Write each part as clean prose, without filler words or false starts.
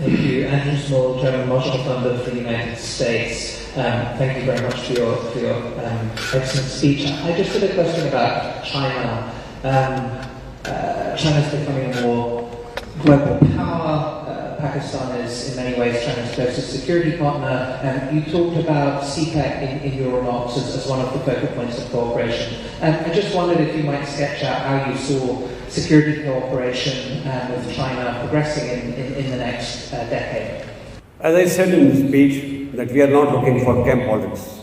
Thank you. Andrew Small, Chairman Marshall Fund of the United States. Thank you very much for your excellent speech. I just had a question about China. China is becoming a more global power. Pakistan is in many ways China's closest security partner. You talked about CPEC in your remarks as one of the focal points of cooperation. I just wondered if you might sketch out how you saw security cooperation with China progressing in the next decade. As I said in the speech, that we are not looking for camp politics.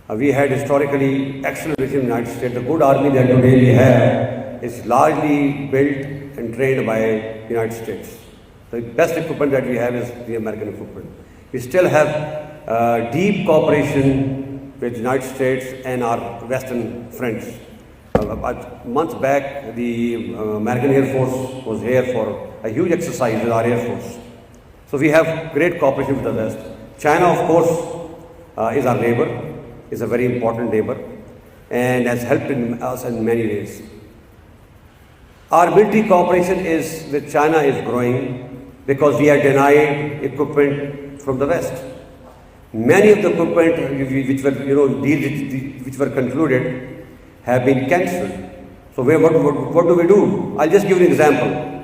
We had historically excellent regime in the United States. The good army that today we have is largely built and trained by the United States. The best equipment that we have is the American equipment. We still have deep cooperation with the United States and our Western friends. Months back, the American Air Force was here for a huge exercise with our Air Force. So we have great cooperation with the West. China, of course, is our neighbor, is a very important neighbor, and has helped us in many ways. Our military cooperation with China is growing because we are denied equipment from the West. Many of the equipment which were, deals which were concluded have been cancelled. So what do we do? I'll just give you an example.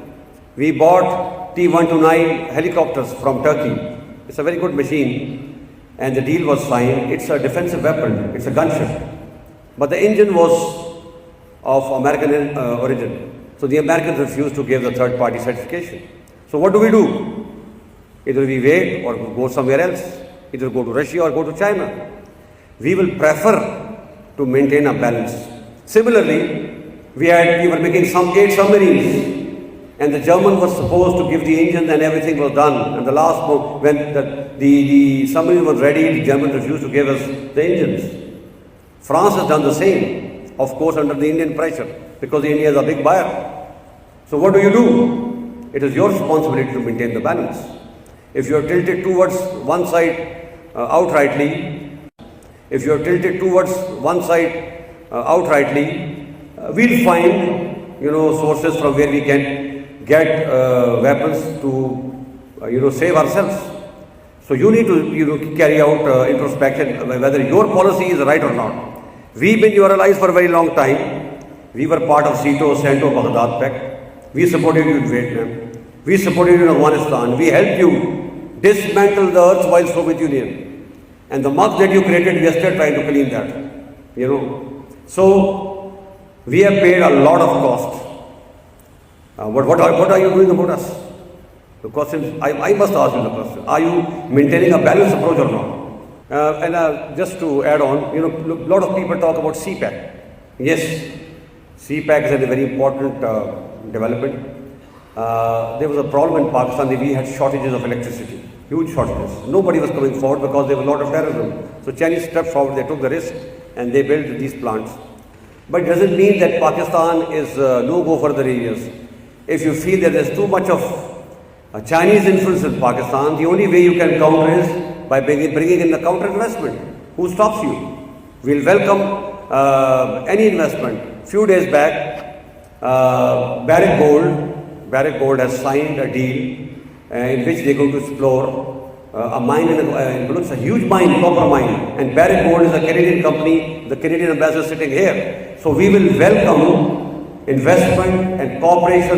We bought T-129 helicopters from Turkey. It's a very good machine, and the deal was signed. It's a defensive weapon. It's a gunship. But the engine was of American origin. So the Americans refused to give the third-party certification. So what do? Either we wait or go somewhere else. Either go to Russia or go to China. We will prefer to maintain a balance. Similarly, we were making some 8 submarines, and the Germans were supposed to give the engines and everything was done. And the last moment, when the submarine was ready, the Germans refused to give us the engines. France has done the same, of course under the Indian pressure, because India is a big buyer. So what do? It is your responsibility to maintain the balance. If you are tilted towards one side outrightly, we'll find sources from where we can get weapons to save ourselves. So you need to carry out introspection whether your policy is right or not. We've been your allies for a very long time. We were part of SEATO, CENTO, Baghdad Pact. We supported you in Vietnam. We supported you in Afghanistan. We helped you dismantle the erstwhile Soviet Union. And the muck that you created, we are still trying to clean that. So we have paid a lot of cost. What are you doing about us? The question, I must ask you the question. Are you maintaining a balanced approach or not? And just to add on, a lot of people talk about CPEC. Yes, CPEC is a very important development. There was a problem in Pakistan that we had shortages of electricity, huge shortages. Nobody was coming forward because there was a lot of terrorism. So Chinese stepped forward, they took the risk and they built these plants. But it doesn't mean that Pakistan is no-go for other areas. If you feel that there's too much of Chinese influence in Pakistan, the only way you can counter is by bringing in the counter investment. Who stops you? We'll welcome any investment. Few days back, Barrick Gold has signed a deal in which they're going to explore a mine it's a huge mine, copper mine, and Barrick Gold is a Canadian company. The Canadian ambassador is sitting here. So we will welcome investment and cooperation